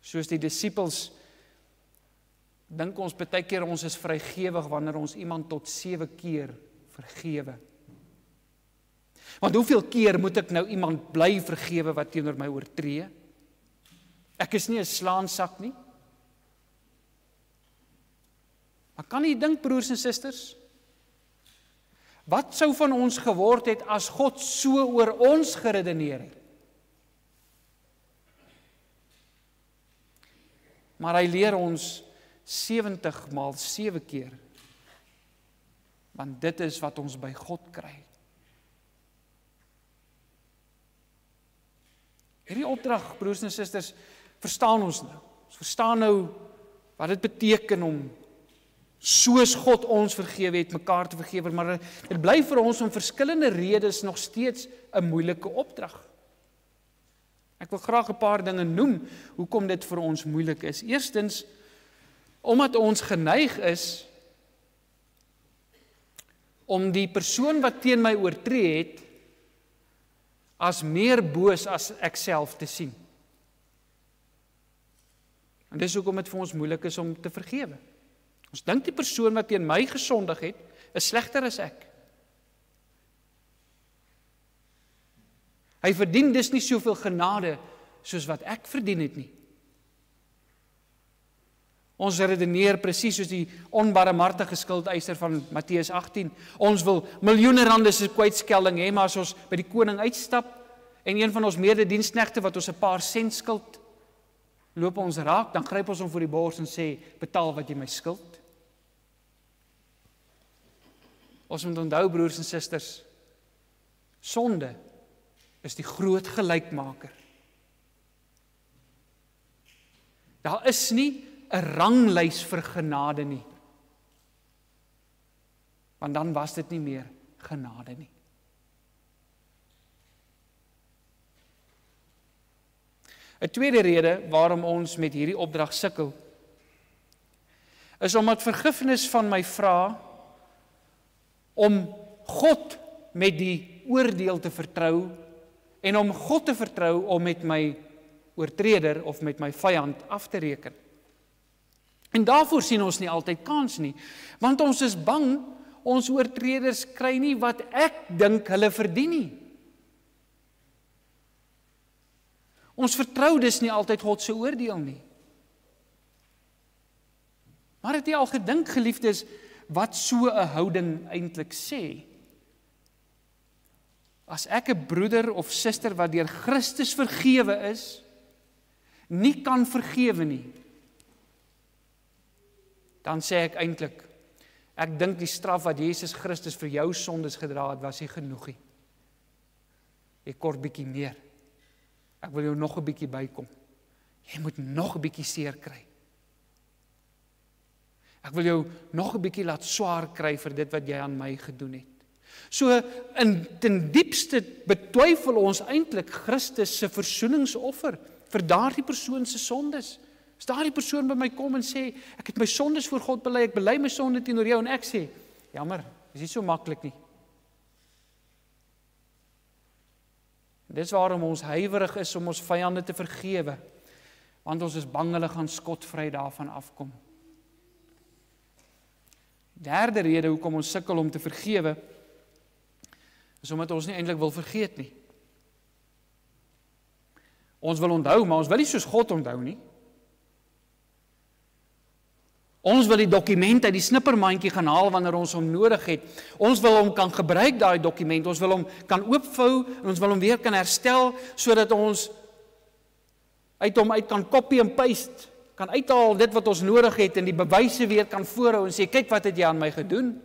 Soos die disippels, dink ons baie keer ons is vrygewig wanneer ons iemand tot 7 keer vergewe. Want hoeveel keer moet ek nou iemand bly vergewe wat teenoor my oortree? Ek is nie 'n slaansak nie. Maar kan jy dink, broers en susters, wat sou van ons geword het as God so oor ons geredeneer het? Maar hy leer ons 70 maal 7 keer, want dit is wat ons by God kry. Hierdie opdrag, broers en susters, verstaan ons nou. Ons verstaan nou wat dit beteken om soos God ons vergewe het, mekaar te vergewe, maar dit bly vir ons om verskillende redes nog steeds 'n moeilike opdrag. Ek wil graag 'n paar dinge noem hoekom dit vir ons moeilik is. Eerstens, omdat ons geneig is om die persoon wat teen my oortree het as meer boos as ek self te sien. En dis hoekom dit vir ons moeilik is om te vergewe. Ons dink die persoon wat teen my gesondig het, is slegter as ek. Hy verdien dus nie soveel genade soos wat ek verdien het nie. Ons redeneer presies soos die onbarmhartige skuldeiser van Matteus 18. Ons wil miljoene rande se kwytskelding hê, maar as ons by die koning uitstap en een van ons medediensknegte wat ons 'n paar sent skuld, loop ons raak, dan gryp ons hom voor die bors en sê, betaal wat jy my skuld. Ons moet onthou, broers en susters, sonde is die groot gelykmaker. Daar is nie 'n ranglys vir genade nie. Want dan was dit nie meer genade nie. Een tweede rede waarom ons met hierdie opdrag sukkel, is omdat vergifnis van my vra om God met die oordeel te vertrou en om God te vertrou om met my oortreder of met my vyand af te reken. En daarvoor sien ons nie altyd kans nie, want ons is bang, ons oortreders kry nie wat ek dink hulle verdien nie. Ons vertrou dus nie altyd God se oordeel nie. Maar het jy al gedink, geliefdes, wat so 'n houding eintlik sê? As ek 'n broeder of suster wat deur Christus vergewe is, nie kan vergewe nie, dan sê ek eintlik, ek dink die straf wat Jesus Christus vir jou sondes gedra het, was nie genoeg nie. Jy kort bietjie meer. Ek wil jou nog 'n bietjie bykom. Jy moet nog 'n bietjie seer kry. Ek wil jou nog 'n bietjie laat swaar kry vir dit wat jy aan my gedoen het. So ten diepste betwyfel ons eintlik Christus se versoeningsoffer vir daardie persoon se sondes. As daardie persoon by my kom en sê, ek het my sondes voor God bely, ek bely my sonde teenoor jou, en ek sê, jammer, is nie so maklik nie. Dis waarom ons huiwerig is om ons vyande te vergewe, want ons is bang hulle gaan skotvry daarvan afkom. Derde rede hoekom ons sukkel om te vergewe, is omdat ons nie eintlik wil vergeet nie. Ons wil onthou, maar ons wil nie soos God onthou nie. Ons wil die dokument uit die snippermandjie gaan haal wanneer ons hom nodig het. Ons wil hom kan gebruik, daai dokument. Ons wil hom kan oopvou en ons wil hom weer kan herstel sodat ons uit hom uit kan copy en paste, kan uithaal dit wat ons nodig het en die bewyse weer kan voorhou en sê, kyk wat het jy aan my gedoen.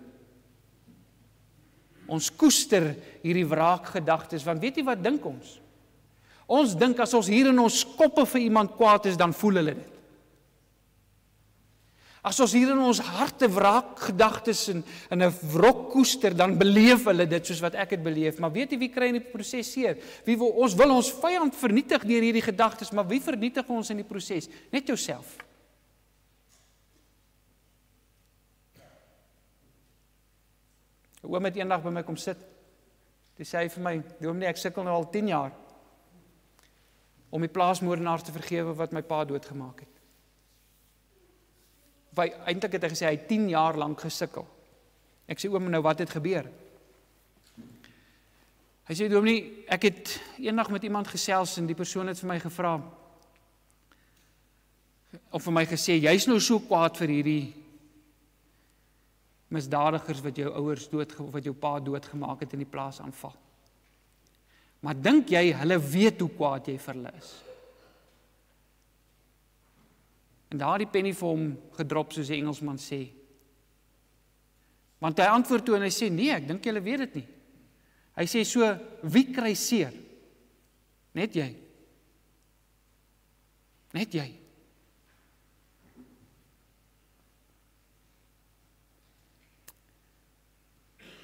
Ons koester hierdie wraakgedagtes, want weet jy wat dink ons? Ons dink as ons hier in ons koppe vir iemand kwaad is, dan voel hulle dit. As ons hier in ons harte wraakgedagtes en 'n wrok koester, dan beleef hulle dit soos wat ek het beleef. Maar weet jy wie kry in die proses seer? Ons wil ons vyand vernietig deur hierdie gedagtes, maar wie vernietig ons in die proses? Net jouself. Oom het eendag by my kom sit. Toe sê hy vir my, dominee, ek sukkel nou al 10 jaar om die plaasmoordenaars te vergewe wat my pa doodgemaak het. Eintlik het hy gesê, hy 10 jaar lank gesukkel. Ek sê, oom, nou wat het gebeur? Hy sê, dominee, ek het eendag met iemand gesels en die persoon het vir my gevra, of vir my gesê, jy's nou so kwaad vir misdadigers wat jou ouers wat jou pa doodgemaak het in die plaas aanval. Maar dink jy, hulle weet hoe kwaad jy vir hulle is? En daar die penny vir hom gedrop, soos die Engelsman sê. Want hy antwoord toe en hy sê, nee, ek dink julle weet dit nie. Hy sê so, wie kry seer? Net jy. Net jy.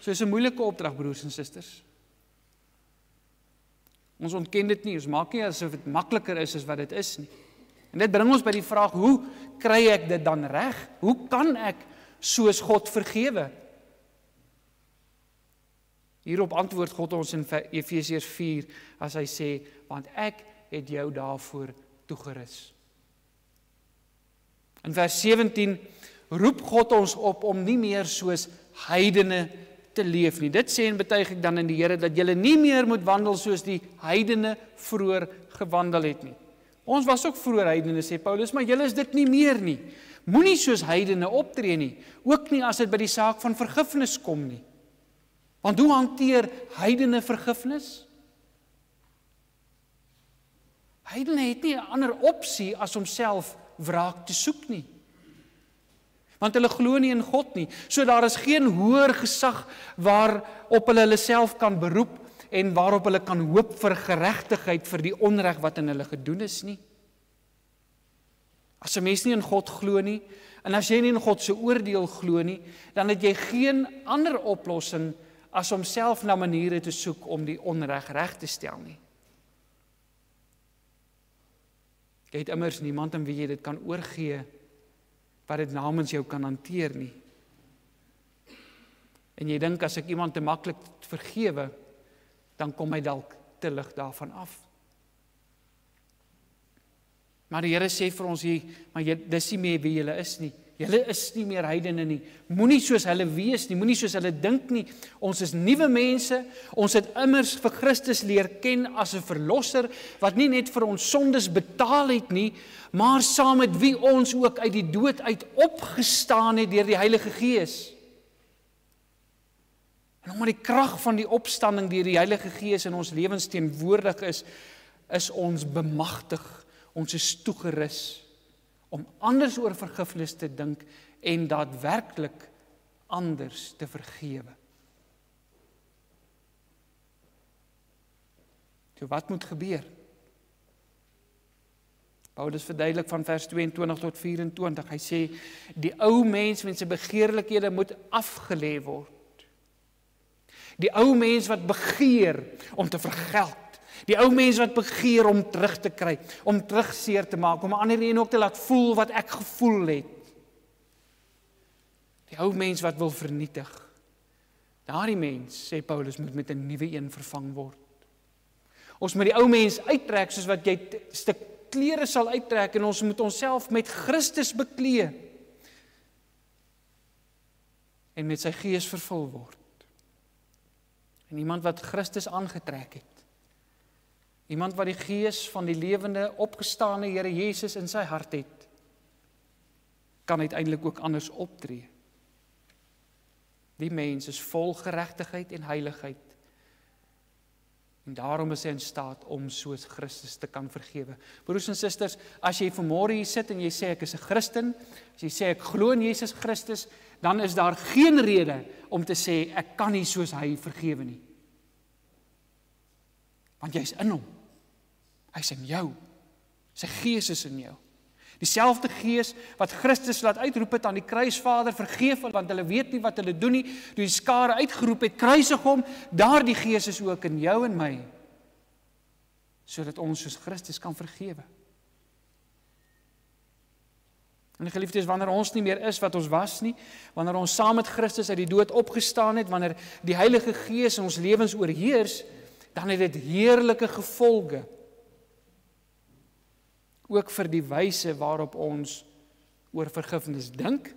So is 'n moeilike opdrag, broers en susters. Ons ontken dit nie, ons maak nie asof dit makliker is as wat dit is nie. En dit bring ons by die vraag, hoe kry ek dit dan reg? Hoe kan ek soos God vergewe? Hierop antwoord God ons in Efesiërs 4, as hy sê, want ek het jou daarvoor toegerus. In vers 17 roep God ons op om nie meer soos heidene te leef nie. Dit sê en betuig ek dan in die Here, dat julle nie meer moet wandel soos die heidene vroeër gewandel het nie. Ons was ook vroeër heidene, sê Paulus, maar julle is dit nie meer nie. Moenie soos heidene optree nie, ook nie as dit by die saak van vergifnis kom nie. Want hoe hanteer heidene vergifnis? Heidene het nie 'n ander opsie as om self wraak te soek nie. Want hulle glo nie in God nie. So daar is geen hoër gesag waarop hulle self kan beroep en waarop hulle kan hoop vir geregtigheid vir die onreg wat in hulle gedoen is nie. As 'n mens nie in God glo nie, en as jy nie in God se oordeel glo nie, dan het jy geen ander oplossing as om self na maniere te soek om die onreg reg te stel nie. Jy het immers niemand aan wie jy dit kan oorgee, wat dit namens jou kan hanteer nie. En jy dink, as ek iemand te maklik vergewe, dan kom hy dalk te lig daarvan af. Maar die Here sê vir ons hier, maar dis nie meer wie julle is nie. Julle is nie meer heidene nie. Moenie soos hulle wees nie, moenie soos hulle dink nie. Ons is nuwe mense. Ons het immers vir Christus leer ken as 'n verlosser wat nie net vir ons sondes betaal het nie, maar saam met wie ons ook uit die dood uit opgestaan het deur die Heilige Gees. En omdat die krag van die opstanding deur die Heilige Gees in ons lewens teenwoordig is ons bemagtig, ons is toegerus om anders oor vergifnis te dink en daadwerklik anders te vergewe. So wat moet gebeur? Paulus verduidelik van vers 22 tot 24. Hy sê, die ou mens met sy begeerlikhede moet afgelê word. Die ou mens wat begeer om te vergeld. Die ou mens wat begeer om terug te kry, om terugseer te maak, om ander een ook te laat voel wat ek gevoel het. Die ou mens wat wil vernietig. Daardie mens, sê Paulus, moet met 'n nuwe een vervang word. Ons moet die ou mens uittrek soos wat jy 'n stuk klere sal uittrek en ons moet onsself met Christus beklee en met sy Gees vervul word. En iemand wat Christus aangetrek het, iemand wat die Gees van die lewende, opgestane Here Jesus in sy hart het, kan uiteindelik ook anders optree. Die mens is vol geregtigheid en heiligheid. En daarom is hy in staat om soos Christus te kan vergewe. Broers en susters, as jy vanmôre hier sit en jy sê ek is 'n Christen, as jy sê ek glo in Jesus Christus, dan is daar geen rede om te sê ek kan nie soos hy vergewe nie. Want jy's in hom. Hy's in jou. Sy Gees is in jou. Dieselfde Gees wat Christus laat uitroep het aan die kruis, Vader, vergeef hulle, want hulle weet nie wat hulle doen nie, toe die skare uitgeroep het, kruisig hom, daardie Gees is ook in jou en my, sodat ons soos Christus kan vergewe. En geliefdes, wanneer ons nie meer is wat ons was nie, wanneer ons saam met Christus uit die dood opgestaan het, wanneer die Heilige Gees in ons lewens oorheers, dan het dit heerlike gevolge, ook vir die wyse waarop ons oor vergifnis dink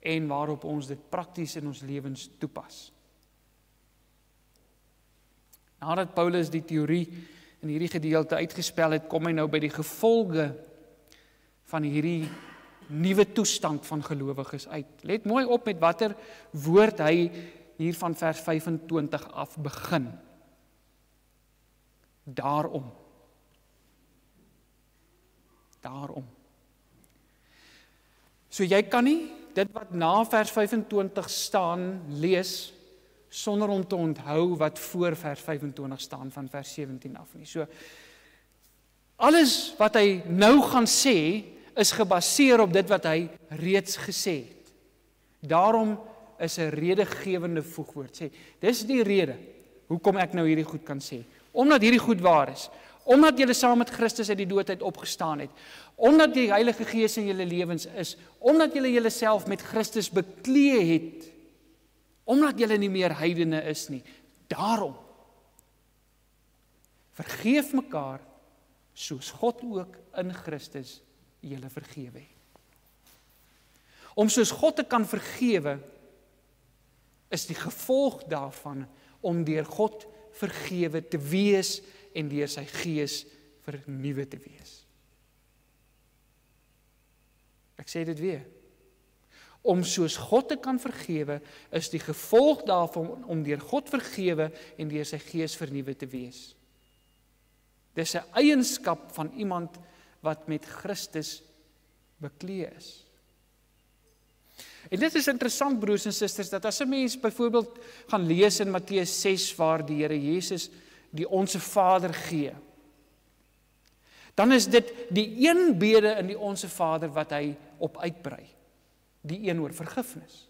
en waarop ons dit prakties in ons lewens toepas. Nadat Paulus die teorie in hierdie gedeelte uitgespel het, kom hy nou by die gevolge van hierdie nuwe toestand van gelowiges uit. Let mooi op met watter woord hy hier van vers 25 af begin. Daarom. So jy kan nie dit wat na vers 25 staan lees sonder om te onthou wat voor vers 25 staan van vers 17 af nie. So alles wat hy nou gaan sê is gebaseer op dit wat hy reeds gesê het. Daarom is 'n redegewende voegwoord. Sê, dis die rede hoekom ek nou hierdie goed kan sê. Omdat hierdie goed waar is. Omdat julle saam met Christus uit die dood uit opgestaan het. Omdat die Heilige Gees in julle lewens is. Omdat julle julleself met Christus beklee het. Omdat julle nie meer heidene is nie. Daarom. Vergeef mekaar soos God ook in Christus julle vergewe het. Om soos God te kan vergewe is die gevolg daarvan om deur God vergewe te wees en deur sy Gees vernuwe te wees. Ek sê dit weer. Om soos God te kan vergewe is die gevolg daarvan om deur God vergewe en deur sy Gees vernuwe te wees. Dis 'n eienskap van iemand wat met Christus beklee is. En dit is interessant, broers en susters, dat as 'n mens byvoorbeeld gaan lees in Matteus 6 waar die Here Jesus die Onse Vader gee, dan is dit die een bede in die Onse Vader wat hy op uitbrei, die een oor vergifnis.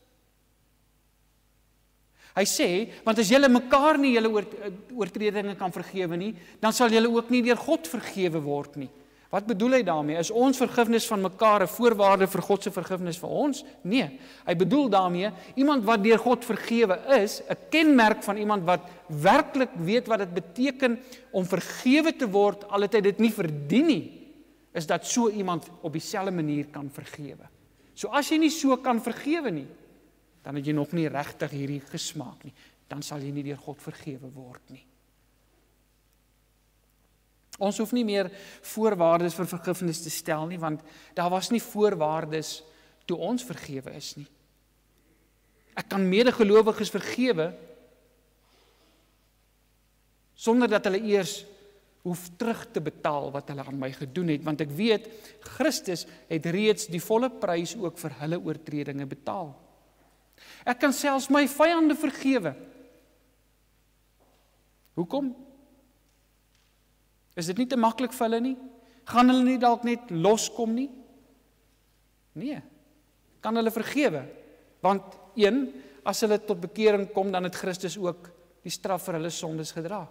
Hy sê, want as julle mekaar nie julle oortredinge kan vergewe nie, dan sal julle ook nie deur God vergewe word nie. Wat bedoel hy daarmee? Is ons vergifnis van mekaar 'n voorwaarde vir God se vergifnis vir ons? Nee, hy bedoel daarmee, iemand wat deur God vergewe is, 'n kenmerk van iemand wat werklik weet wat dit beteken om vergewe te word, al het hy dit nie verdien nie, is dat so iemand op dieselfde manier kan vergewe. So as jy nie so kan vergewe nie, dan het jy nog nie regtig hierdie gesmaak nie. Dan sal jy nie deur God vergewe word nie. Ons hoef nie meer voorwaardes vir vergifnis te stel nie, want daar was nie voorwaardes toe ons vergewe is nie. Ek kan medegelowiges vergewe sonder dat hulle eers hoef terug te betaal wat hulle aan my gedoen het, want ek weet, Christus het reeds die volle prys ook vir hulle oortredinge betaal. Ek kan selfs my vyande vergewe. Hoekom? Is dit nie te maklik vir hulle nie? Gaan hulle nie dalk net loskom nie? Nee, kan hulle vergewe. Want as hulle tot bekering kom, dan het Christus ook die straf vir hulle sondes gedra.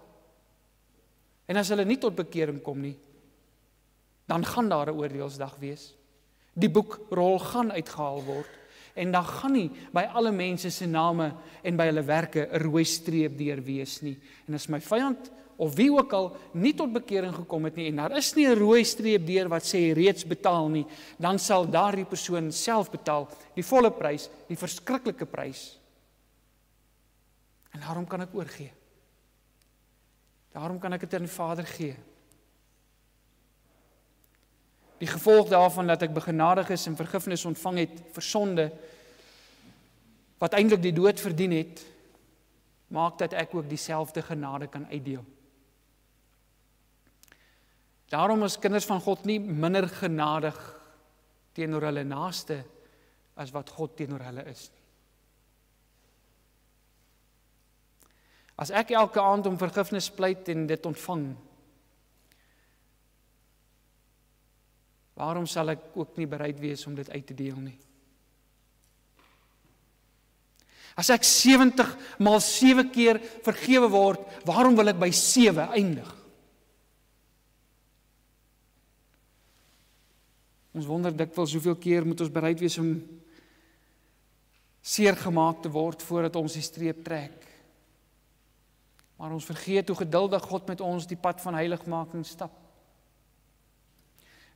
En as hulle nie tot bekering kom nie, dan gaan daar 'n oordeelsdag wees. Die boekrol gaan uitgehaal word. En dan gaan nie by alle mense se name en by hulle werke 'n rooi streep deur wees nie. En as my vyand of wie ook al nie tot bekering gekom het nie, en daar is nie 'n rooi streep deur wat sê reeds betaal nie, dan sal daardie persoon self betaal, die volle prys, die verskriklike prys. En daarom kan ek oorgee. Daarom kan ek dit aan die Vader gee. Die gevolg daarvan dat ek begenadig is en vergifnis ontvang het vir sonde, wat eintlik die dood verdien het, maak dat ek ook dieselfde genade kan uitdeel. Daarom is kinders van God nie minder genadig teenoor hulle naaste as wat God teenoor hulle is nie. As ek elke aand om vergifnis pleit en dit ontvang, waarom sal ek ook nie bereid wees om dit uit te deel nie? As ek 70 maal 7 keer vergewe word, waarom wil ek by 7 eindig? Ons wonder dikwels hoeveel keer moet ons bereid wees om seer gemaak te word voordat ons die streep trek. Maar ons vergeet hoe geduldig God met ons die pad van heiligmaking stap.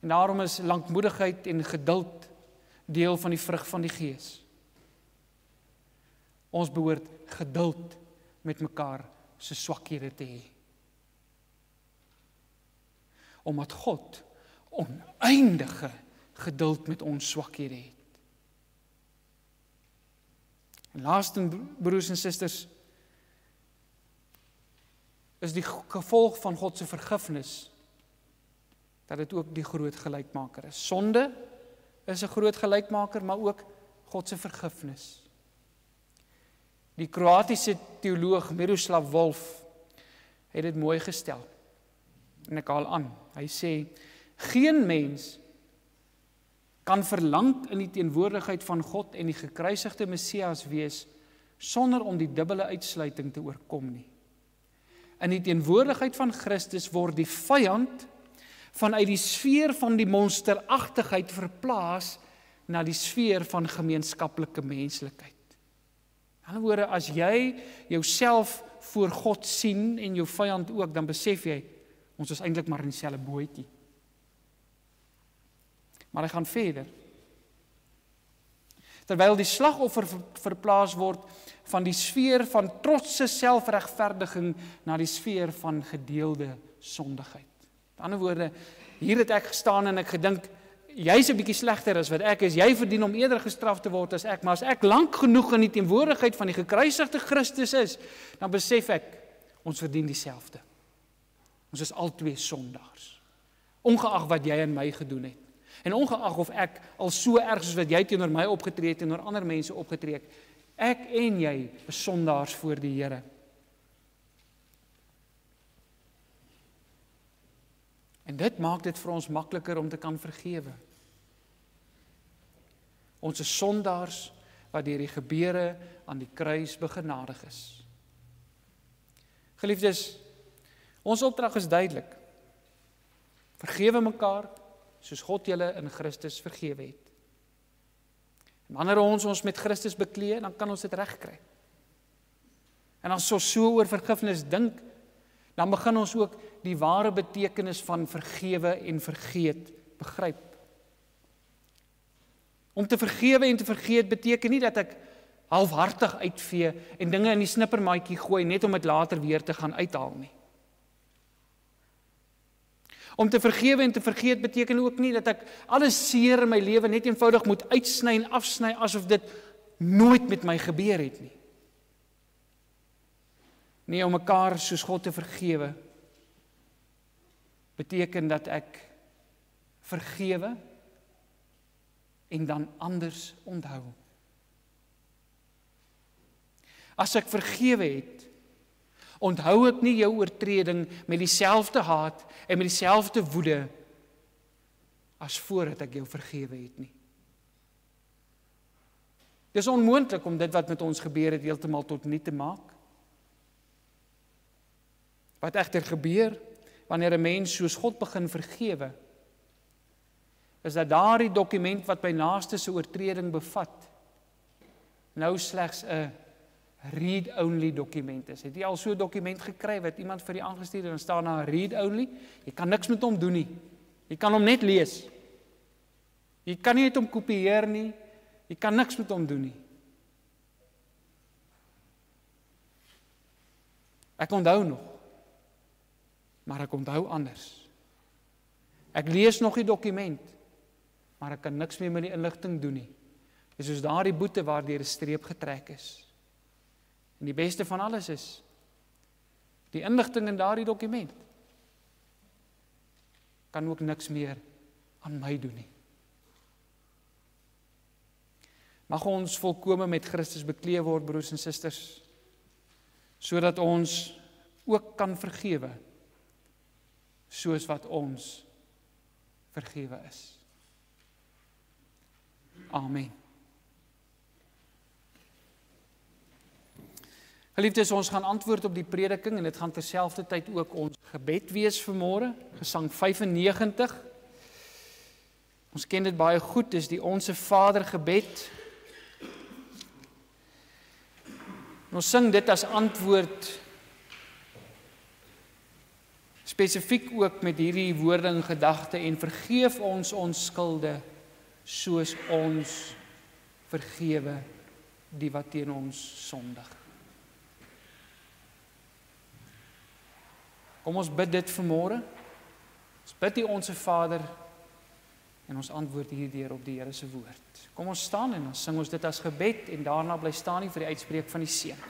En daarom is lankmoedigheid en geduld deel van die vrug van die Gees. Ons behoort geduld met mekaar se swakhede te hê. Omdat God oneindige geduld met ons swakhede het. En laastens, broers en susters, is die gevolg van God se vergifnis, dat dit ook die groot gelykmaker is. Sonde is 'n groot gelykmaker, maar ook God se vergifnis. Die Kroatiese teoloog Miroslav Volf het dit mooi gestel. En ek haal aan. Hy sê, geen mens kan verlang in die teenwoordigheid van God en die gekruisigde Messias wees, sonder om die dubbele uitsluiting te oorkom nie. In die teenwoordigheid van Christus word die vyand vanuit die sfeer van die monsteragtigheid verplaas na die sfeer van gemeenskaplike menslikheid. In ander woorde, as jy jouself voor God sien en jou vyand ook, dan besef jy, ons is eintlik maar in dieselfde bootjie. Maar hy gaan verder. Terwyl die slagoffer verplaas word van die sfeer van trotse selfregverdiging na die sfeer van gedeelde sondigheid. Met ander woorde, hier het ek gestaan en ek gedink, jy's 'n bietjie slegter as wat ek is, jy verdien om eerder gestraf te word as ek, maar as ek lank genoeg in die teenwoordigheid van die gekruisigde Christus is, dan besef ek, ons verdien dieselfde. Ons is albei sondaars, ongeag wat jy en my gedoen het. En ongeag of ek al so erg soos wat jy teenoor my opgetree het, teenoor ander mense opgetree het, ek en jy is sondaars voor die Here. En dit maak dit vir ons makliker om te kan vergewe. Ons is sondaars wat deur die gebeure aan die kruis begenadig is. Geliefdes, ons opdrag is duidelik. Vergewe mekaar, soos God julle in Christus vergewe het. En wanneer ons met Christus beklee, dan kan ons dit regkry. En as ons so oor vergifnis dink, dan begin ons ook die ware betekenis van vergewe en vergeet begryp. Om te vergewe en te vergeet beteken nie dat ek halfhartig uitvee en dinge in die snippermaatjie gooi net om dit later weer te gaan uithaal nie. Om te vergewe en te vergeet beteken ook nie dat ek alles seer in my lewe net eenvoudig moet uitsny en afsny asof dit nooit met my gebeur het nie. Nee, om mekaar soos God te vergewe beteken dat ek vergewe en dan anders onthou. As ek vergewe het, onthou ek nie jou oortreding met dieselfde haat en met dieselfde woede as voordat ek jou vergewe het nie. Dis onmoontlik om dit wat met ons gebeur het heeltemal tot nul te maak. Wat egter gebeur wanneer 'n mens soos God begin vergewe, is dat daardie dokument wat my naaste se oortreding bevat, nou slegs 'n read-only dokument is. Het jy al so 'n dokument gekry wat iemand vir jou aangestuur het en staan daar read-only? Jy kan niks met hom doen nie. Jy kan hom net lees. Jy kan nie net hom kopieer nie. Jy kan niks met hom doen nie. Ek onthou nog, maar ek onthou anders. Ek lees nog die dokument, maar ek kan niks meer met die inligting doen nie. Dis soos daardie boete waardeur 'n streep getrek is. En die beste van alles is, die inligting in daardie dokument kan ook niks meer aan my doen nie. Mag ons volkome met Christus beklee word, broers en susters, sodat ons ook kan vergewe, soos wat ons vergewe is. Amen. Geliefdes, ons gaan antwoord op die prediking en dit gaan terselfdertyd ook ons gebed wees vanmôre, Gesang 95. Ons ken dit baie goed, dis die Onse Vader gebed. En ons sing dit as antwoord spesifiek ook met hierdie woorde in gedagte en vergeef ons skulde soos ons vergewe die wat teen ons sondig. Kom ons bid dit vanmôre. Ons bid die Onse Vader En ons antwoord hierdeur op die Here se woord. Kom ons staan en dan sing ons dit as gebed en daarna bly staan nie vir die uitspreek van die seën.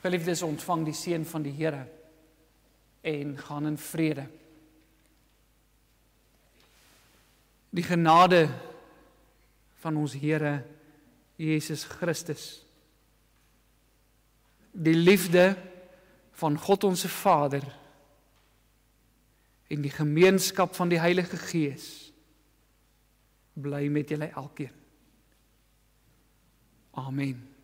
Geliefdes, ontvang die seën van die Here en gaan in vrede. Die genade van ons Here Jesus Christus, die liefde van God ons Vader en die gemeenskap van die Heilige Gees bly met julle elkeen. Amen.